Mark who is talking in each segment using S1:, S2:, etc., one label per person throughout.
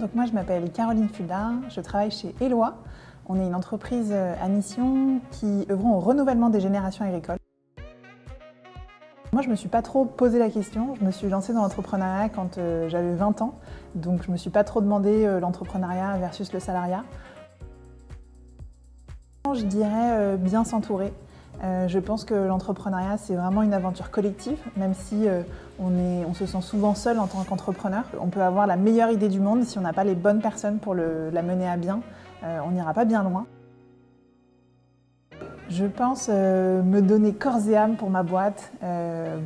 S1: Donc moi je m'appelle Caroline Fulda, je travaille chez Eloi. On est une entreprise à mission qui œuvrons au renouvellement des générations agricoles. Moi je ne me suis pas trop posé la question, je me suis lancée dans l'entrepreneuriat quand j'avais 20 ans, donc je ne me suis pas trop demandé l'entrepreneuriat versus le salariat. Je dirais bien s'entourer. Je pense que l'entrepreneuriat, c'est vraiment une aventure collective, même si on se sent souvent seul en tant qu'entrepreneur. On peut avoir la meilleure idée du monde, si on n'a pas les bonnes personnes pour la mener à bien, on n'ira pas bien loin. Je pense me donner corps et âme pour ma boîte,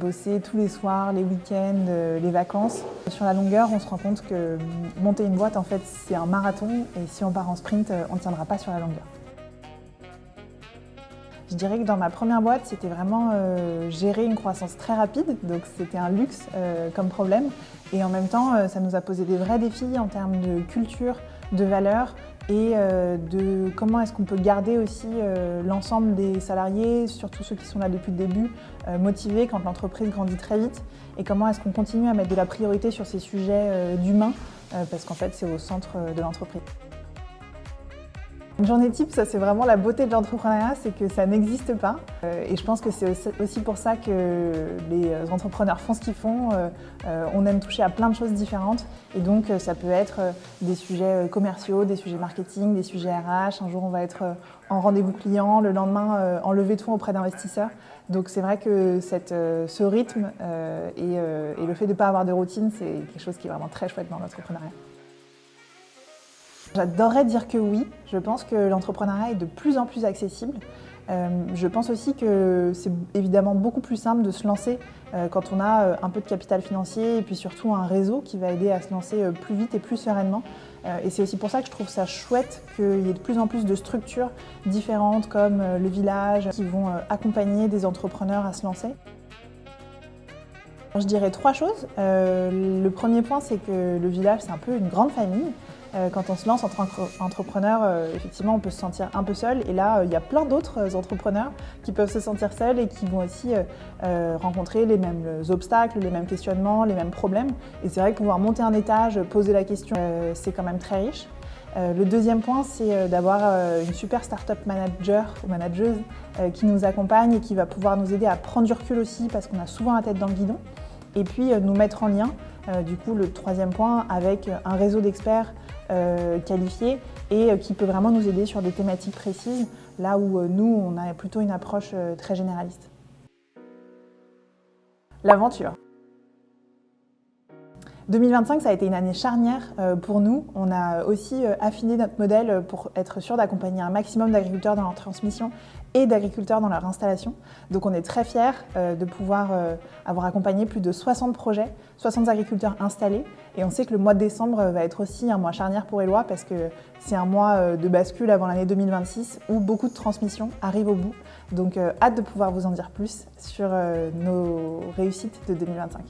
S1: bosser tous les soirs, les week-ends, les vacances. Sur la longueur, on se rend compte que monter une boîte, en fait, c'est un marathon, et si on part en sprint, on ne tiendra pas sur la longueur. Je dirais que dans ma première boîte, c'était vraiment gérer une croissance très rapide, donc c'était un luxe comme problème. Et en même temps, ça nous a posé des vrais défis en termes de culture, de valeurs et de comment est-ce qu'on peut garder aussi l'ensemble des salariés, surtout ceux qui sont là depuis le début, motivés quand l'entreprise grandit très vite. Et comment est-ce qu'on continue à mettre de la priorité sur ces sujets d'humain, parce qu'en fait, c'est au centre de l'entreprise. Une journée type, ça c'est vraiment la beauté de l'entrepreneuriat, c'est que ça n'existe pas. Et je pense que c'est aussi pour ça que les entrepreneurs font ce qu'ils font. On aime toucher à plein de choses différentes. Et donc ça peut être des sujets commerciaux, des sujets marketing, des sujets RH. Un jour on va être en rendez-vous client, le lendemain en levée de fonds auprès d'investisseurs. Donc c'est vrai que ce rythme et le fait de ne pas avoir de routine, c'est quelque chose qui est vraiment très chouette dans l'entrepreneuriat. J'adorerais dire que oui. Je pense que l'entrepreneuriat est de plus en plus accessible. Je pense aussi que c'est évidemment beaucoup plus simple de se lancer quand on a un peu de capital financier et puis surtout un réseau qui va aider à se lancer plus vite et plus sereinement. Et c'est aussi pour ça que je trouve ça chouette qu'il y ait de plus en plus de structures différentes comme le village qui vont accompagner des entrepreneurs à se lancer. Je dirais 3 choses. Le premier point, c'est que le village, c'est un peu une grande famille. Quand on se lance en tant qu'entrepreneur, effectivement, on peut se sentir un peu seul. Et là, il y a plein d'autres entrepreneurs qui peuvent se sentir seuls et qui vont aussi rencontrer les mêmes obstacles, les mêmes questionnements, les mêmes problèmes. Et c'est vrai que pouvoir monter un étage, poser la question, c'est quand même très riche. Le deuxième point, c'est d'avoir une super startup manager ou manageuse qui nous accompagne et qui va pouvoir nous aider à prendre du recul aussi parce qu'on a souvent la tête dans le guidon. Et puis nous mettre en lien, du coup le troisième point, avec un réseau d'experts qualifiés et qui peut vraiment nous aider sur des thématiques précises, là où nous, on a plutôt une approche très généraliste. L'aventure. 2025, ça a été une année charnière pour nous. On a aussi affiné notre modèle pour être sûr d'accompagner un maximum d'agriculteurs dans leur transmission et d'agriculteurs dans leur installation. Donc on est très fiers de pouvoir avoir accompagné plus de 60 projets, 60 agriculteurs installés. Et on sait que le mois de décembre va être aussi un mois charnière pour Eloi parce que c'est un mois de bascule avant l'année 2026 où beaucoup de transmissions arrivent au bout. Donc hâte de pouvoir vous en dire plus sur nos réussites de 2025.